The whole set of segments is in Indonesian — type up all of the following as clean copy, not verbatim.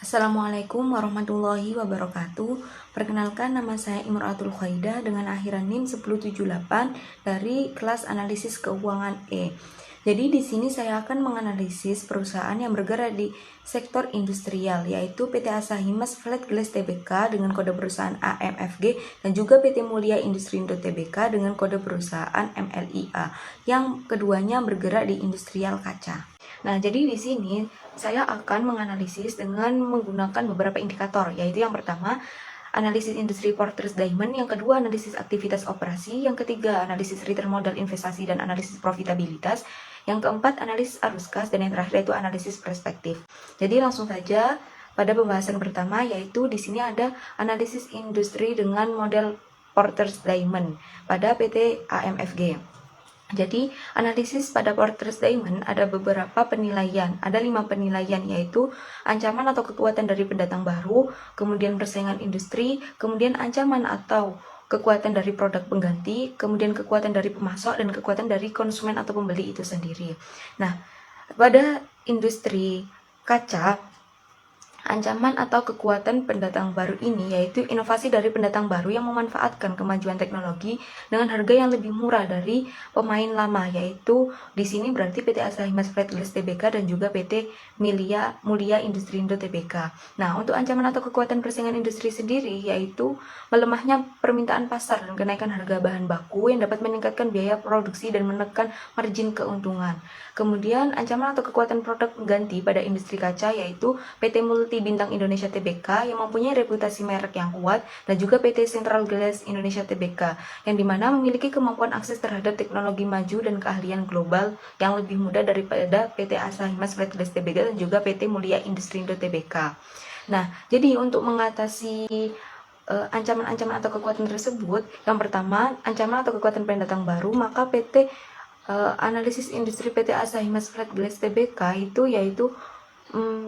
Assalamualaikum warahmatullahi wabarakatuh. Perkenalkan, nama saya Imro'atul Khaidah dengan akhiran NIM 1078 dari kelas analisis keuangan E. Jadi di sini saya akan menganalisis perusahaan yang bergerak di sektor industrial, yaitu PT Asahimas Flat Glass Tbk dengan kode perusahaan AMFG dan juga PT Mulia Industrindo Tbk dengan kode perusahaan MLIA, yang keduanya bergerak di industrial kaca. Nah, jadi di sini saya akan menganalisis dengan menggunakan beberapa indikator, yaitu yang pertama, analisis industri Porters Diamond, yang kedua, analisis aktivitas operasi, yang ketiga, analisis return modal investasi dan analisis profitabilitas, yang keempat, analisis arus kas, dan yang terakhir yaitu analisis perspektif. Jadi langsung saja pada pembahasan pertama, yaitu di sini ada analisis industri dengan model Porters Diamond pada PT AMFG. Jadi, analisis pada Porters Diamond ada beberapa penilaian. Ada 5 penilaian, yaitu ancaman atau kekuatan dari pendatang baru, kemudian persaingan industri, kemudian ancaman atau kekuatan dari produk pengganti, kemudian kekuatan dari pemasok, dan kekuatan dari konsumen atau pembeli itu sendiri. Nah, pada industri kaca, ancaman atau kekuatan pendatang baru ini yaitu inovasi dari pendatang baru yang memanfaatkan kemajuan teknologi dengan harga yang lebih murah dari pemain lama, yaitu di sini berarti PT Asahimas Flat Glass Tbk dan juga PT Mulia Industrindo Tbk. Nah, untuk ancaman atau kekuatan persaingan industri sendiri yaitu melemahnya permintaan pasar dan kenaikan harga bahan baku yang dapat meningkatkan biaya produksi dan menekan margin keuntungan. Kemudian ancaman atau kekuatan produk pengganti pada industri kaca yaitu PT Multi Bintang Indonesia Tbk yang mempunyai reputasi merek yang kuat, dan juga PT Central Glass Indonesia Tbk yang dimana memiliki kemampuan akses terhadap teknologi maju dan keahlian global yang lebih mudah daripada PT Asahimas Flat Glass Tbk dan juga PT Mulia Industrindo Tbk. Nah, jadi untuk mengatasi ancaman-ancaman atau kekuatan tersebut, yang pertama, ancaman atau kekuatan pendatang baru, maka analisis industri PT Asahimas Flat Glass Tbk itu yaitu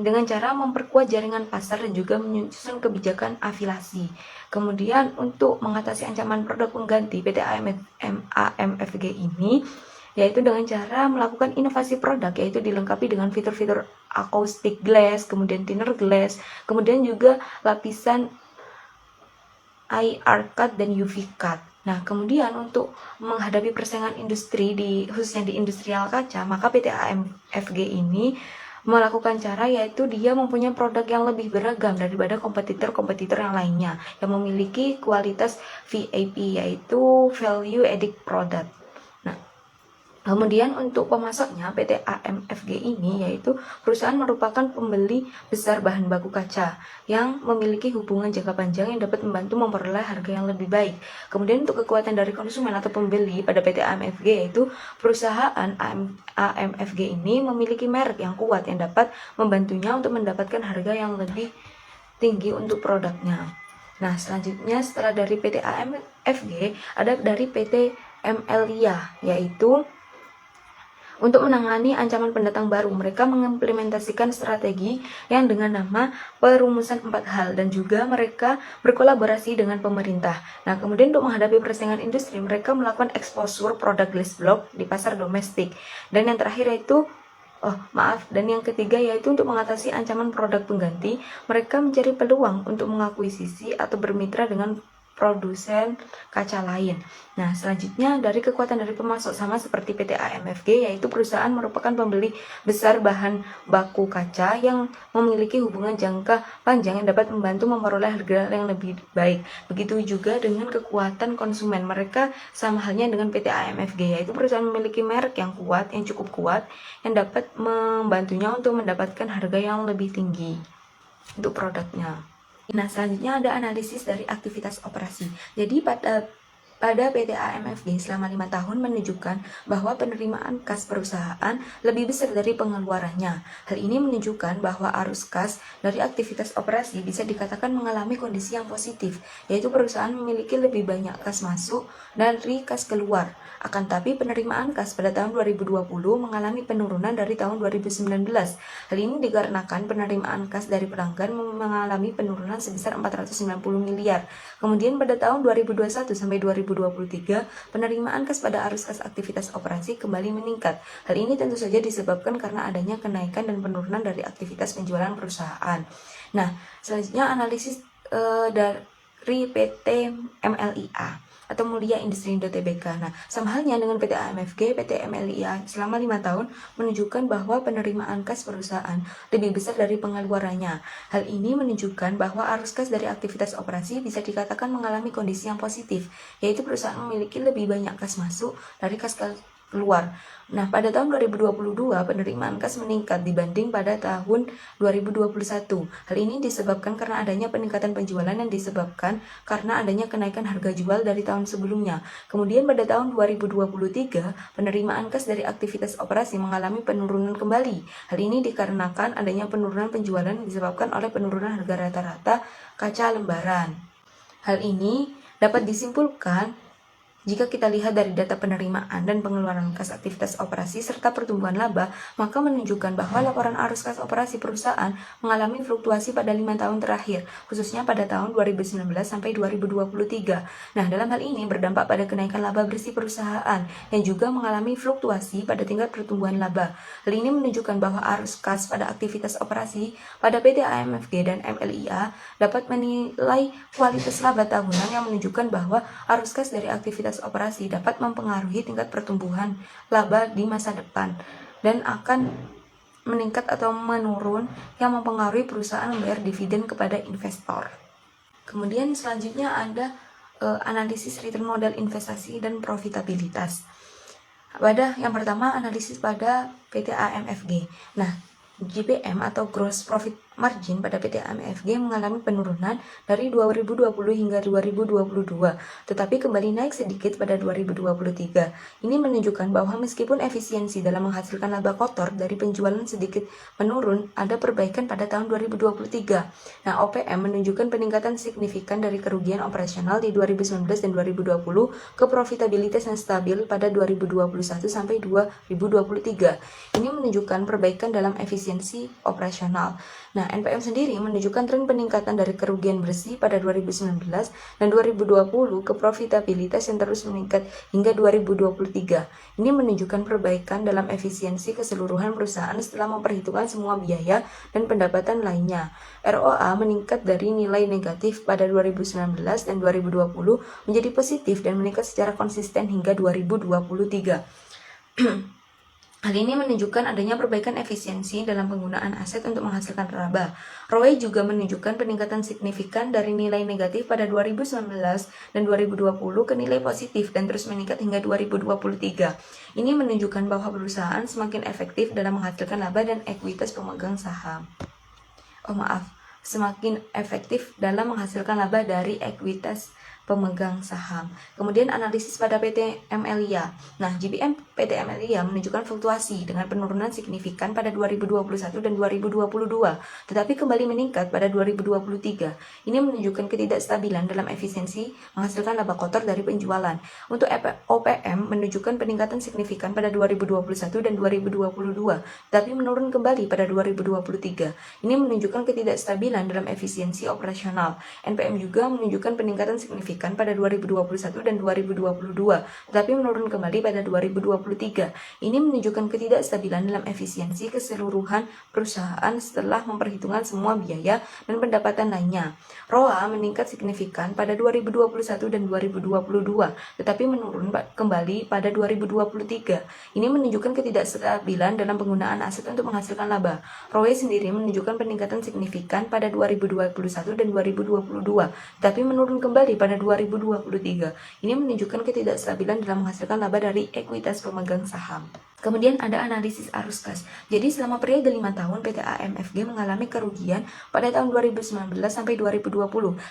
dengan cara memperkuat jaringan pasar dan juga menyusun kebijakan afiliasi. Kemudian untuk mengatasi ancaman produk pengganti PT AMFG ini yaitu dengan cara melakukan inovasi produk, yaitu dilengkapi dengan fitur-fitur acoustic glass, kemudian thinner glass, kemudian juga lapisan IR cut dan UV cut. Nah, kemudian untuk menghadapi persaingan industri khususnya di industrial kaca, maka PT AMFG ini melakukan cara yaitu dia mempunyai produk yang lebih beragam daripada kompetitor-kompetitor yang lainnya yang memiliki kualitas VIP, yaitu value added product. Nah, kemudian untuk pemasoknya PT AMFG ini yaitu perusahaan merupakan pembeli besar bahan baku kaca yang memiliki hubungan jangka panjang yang dapat membantu memperoleh harga yang lebih baik. Kemudian untuk kekuatan dari konsumen atau pembeli pada PT AMFG yaitu perusahaan AMFG ini memiliki merek yang kuat yang dapat membantunya untuk mendapatkan harga yang lebih tinggi untuk produknya. Nah, selanjutnya setelah dari PT AMFG ada dari PT MLIA, yaitu untuk menangani ancaman pendatang baru, mereka mengimplementasikan strategi yang dengan nama perumusan 4 hal, dan juga mereka berkolaborasi dengan pemerintah. Nah, kemudian untuk menghadapi persaingan industri, mereka melakukan exposure produk glass block di pasar domestik. Dan yang terakhir yaitu dan yang ketiga yaitu untuk mengatasi ancaman produk pengganti, mereka mencari peluang untuk mengakuisisi atau bermitra dengan produsen kaca lain. Nah, selanjutnya dari kekuatan dari pemasok sama seperti PT AMFG, yaitu perusahaan merupakan pembeli besar bahan baku kaca yang memiliki hubungan jangka panjang yang dapat membantu memperoleh harga yang lebih baik. Begitu juga dengan kekuatan konsumen, mereka sama halnya dengan PT AMFG, yaitu perusahaan memiliki merek yang kuat, yang cukup kuat, yang dapat membantunya untuk mendapatkan harga yang lebih tinggi untuk produknya. Nah, selanjutnya ada analisis dari aktivitas operasi. Jadi pada PT AMFG selama 5 tahun menunjukkan bahwa penerimaan kas perusahaan lebih besar dari pengeluarannya. Hal ini menunjukkan bahwa arus kas dari aktivitas operasi bisa dikatakan mengalami kondisi yang positif, yaitu perusahaan memiliki lebih banyak kas masuk dari kas keluar. Akan tapi penerimaan kas pada tahun 2020 mengalami penurunan dari tahun 2019. Hal ini dikarenakan penerimaan kas dari pelanggan mengalami penurunan sebesar 490 miliar. Kemudian pada tahun 2021 sampai 2022 2023, penerimaan kas pada arus kas aktivitas operasi kembali meningkat. Hal ini tentu saja disebabkan karena adanya kenaikan dan penurunan dari aktivitas penjualan perusahaan. Nah, selanjutnya analisis dari PT MLIA atau Mulia Industri Tbk. Nah, sama halnya dengan PT AMFG, PT MLIA selama 5 tahun menunjukkan bahwa penerimaan kas perusahaan lebih besar dari pengeluarannya. Hal ini menunjukkan bahwa arus kas dari aktivitas operasi bisa dikatakan mengalami kondisi yang positif, yaitu perusahaan memiliki lebih banyak kas masuk dari kas keluar. Nah, pada tahun 2022 penerimaan kas meningkat dibanding pada tahun 2021. Hal ini disebabkan karena adanya peningkatan penjualan yang disebabkan karena adanya kenaikan harga jual dari tahun sebelumnya. Kemudian pada tahun 2023 penerimaan kas dari aktivitas operasi mengalami penurunan kembali. Hal ini dikarenakan adanya penurunan penjualan yang disebabkan oleh penurunan harga rata-rata kaca lembaran. Hal ini dapat disimpulkan jika kita lihat dari data penerimaan dan pengeluaran kas aktivitas operasi serta pertumbuhan laba, maka menunjukkan bahwa laporan arus kas operasi perusahaan mengalami fluktuasi pada 5 tahun terakhir, khususnya pada tahun 2019 sampai 2023. Nah, dalam hal ini berdampak pada kenaikan laba bersih perusahaan yang juga mengalami fluktuasi pada tingkat pertumbuhan laba. Hal ini menunjukkan bahwa arus kas pada aktivitas operasi pada PT AMFG dan MLIA dapat menilai kualitas laba tahunan yang menunjukkan bahwa arus kas dari aktivitas operasi dapat mempengaruhi tingkat pertumbuhan laba di masa depan dan akan meningkat atau menurun yang mempengaruhi perusahaan membayar dividen kepada investor. Kemudian selanjutnya ada analisis return modal investasi dan profitabilitas. Yang pertama analisis pada PT AMFG. Nah, GPM atau Gross Profit Margin pada PT AMFG mengalami penurunan dari 2020 hingga 2022, tetapi kembali naik sedikit pada 2023. Ini menunjukkan bahwa meskipun efisiensi dalam menghasilkan laba kotor dari penjualan sedikit menurun, ada perbaikan pada tahun 2023. Nah, OPM menunjukkan peningkatan signifikan dari kerugian operasional di 2019 dan 2020 ke profitabilitas yang stabil pada 2021 sampai 2023. Ini menunjukkan perbaikan dalam efisiensi operasional. Nah, NPM sendiri menunjukkan tren peningkatan dari kerugian bersih pada 2019 dan 2020 ke profitabilitas yang terus meningkat hingga 2023. Ini menunjukkan perbaikan dalam efisiensi keseluruhan perusahaan setelah memperhitungkan semua biaya dan pendapatan lainnya. ROA meningkat dari nilai negatif pada 2019 dan 2020 menjadi positif dan meningkat secara konsisten hingga 2023. Hal ini menunjukkan adanya perbaikan efisiensi dalam penggunaan aset untuk menghasilkan laba. ROE juga menunjukkan peningkatan signifikan dari nilai negatif pada 2019 dan 2020 ke nilai positif dan terus meningkat hingga 2023. Ini menunjukkan bahwa perusahaan semakin efektif dalam menghasilkan laba dan ekuitas pemegang saham. Semakin efektif dalam menghasilkan laba dari ekuitas pemegang saham. Kemudian analisis pada PT MLIA. Nah, GPM PT MLIA menunjukkan fluktuasi dengan penurunan signifikan pada 2021 dan 2022, tetapi kembali meningkat pada 2023. Ini menunjukkan ketidakstabilan dalam efisiensi menghasilkan laba kotor dari penjualan. Untuk OPM menunjukkan peningkatan signifikan pada 2021 dan 2022, tapi menurun kembali pada 2023. Ini menunjukkan ketidakstabilan dalam efisiensi operasional. NPM juga menunjukkan peningkatan signifikan pada 2021 dan 2022, tetapi menurun kembali pada 2023. Ini menunjukkan ketidakstabilan dalam efisiensi keseluruhan perusahaan setelah memperhitungkan semua biaya dan pendapatan lainnya. ROA meningkat signifikan pada 2021 dan 2022, tetapi menurun kembali pada 2023. Ini menunjukkan ketidakstabilan dalam penggunaan aset untuk menghasilkan laba. ROE sendiri menunjukkan peningkatan signifikan pada 2021 dan 2022, tapi menurun kembali pada 2023. Ini menunjukkan ketidakstabilan dalam menghasilkan laba dari ekuitas pemegang saham. Kemudian ada analisis arus kas. Jadi selama periode 5 tahun PT AMFG mengalami kerugian pada tahun 2019 sampai 2020,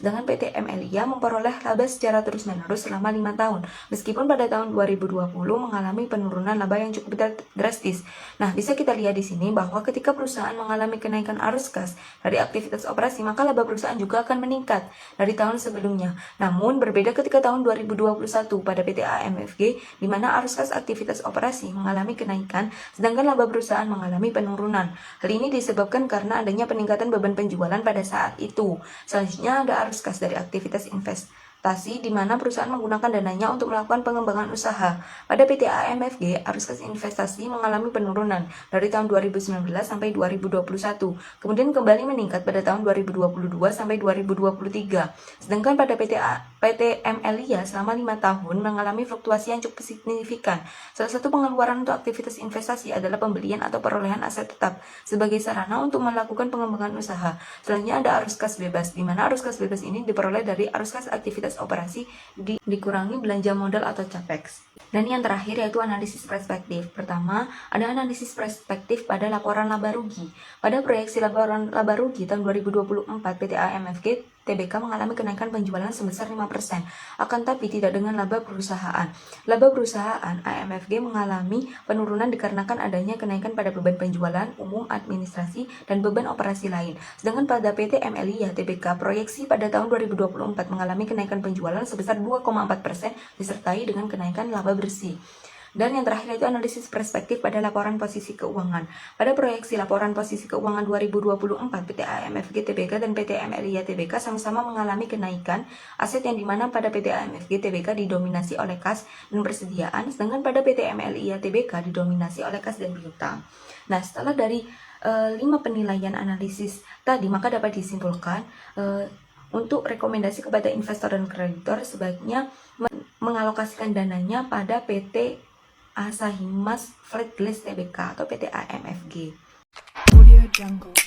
sedangkan PT MLIA memperoleh laba secara terus-menerus selama 5 tahun. Meskipun pada tahun 2020 mengalami penurunan laba yang cukup drastis. Nah, bisa kita lihat di sini bahwa ketika perusahaan mengalami kenaikan arus kas dari aktivitas operasi, maka laba perusahaan juga akan meningkat dari tahun sebelumnya. Namun berbeda ketika tahun 2021 pada PT AMFG, di mana arus kas aktivitas operasi mengalami kenaikan, sedangkan laba perusahaan mengalami penurunan. Hal ini disebabkan karena adanya peningkatan beban penjualan pada saat itu. Selanjutnya ada arus kas dari aktivitas investasi investasi di mana perusahaan menggunakan dananya untuk melakukan pengembangan usaha. Pada PT AMFG, arus kas investasi mengalami penurunan dari tahun 2019 sampai 2021, kemudian kembali meningkat pada tahun 2022 sampai 2023. Sedangkan pada PT MLIA selama 5 tahun mengalami fluktuasi yang cukup signifikan. Salah satu pengeluaran untuk aktivitas investasi adalah pembelian atau perolehan aset tetap sebagai sarana untuk melakukan pengembangan usaha. Selanjutnya ada arus kas bebas, di mana arus kas bebas ini diperoleh dari arus kas aktivitas operasi dikurangi belanja modal atau capex. Dan yang terakhir yaitu analisis perspektif. Pertama, ada analisis perspektif pada laporan laba rugi. Pada proyeksi laporan laba rugi tahun 2024, PT AMFG TBK mengalami kenaikan penjualan sebesar 5%, akan tapi tidak dengan laba perusahaan. Laba perusahaan AMFG mengalami penurunan dikarenakan adanya kenaikan pada beban penjualan, umum, administrasi, dan beban operasi lain. Sedangkan pada PT MLIA TBK, proyeksi pada tahun 2024 mengalami kenaikan penjualan sebesar 2,4% disertai dengan kenaikan laba bersih. Dan yang terakhir itu analisis perspektif pada laporan posisi keuangan. Pada proyeksi laporan posisi keuangan 2024, PT AMFG TBK dan PT MLIA TBK sama-sama mengalami kenaikan aset yang dimana pada PT AMFG TBK didominasi oleh kas dan persediaan, sedangkan pada PT MLIA TBK didominasi oleh kas dan piutang. Nah, setelah dari 5 penilaian analisis tadi, maka dapat disimpulkan untuk rekomendasi kepada investor dan kreditor sebaiknya mengalokasikan dananya pada PT Asahimas Flat Glass Tbk atau PT AMFG. Audio Jungle.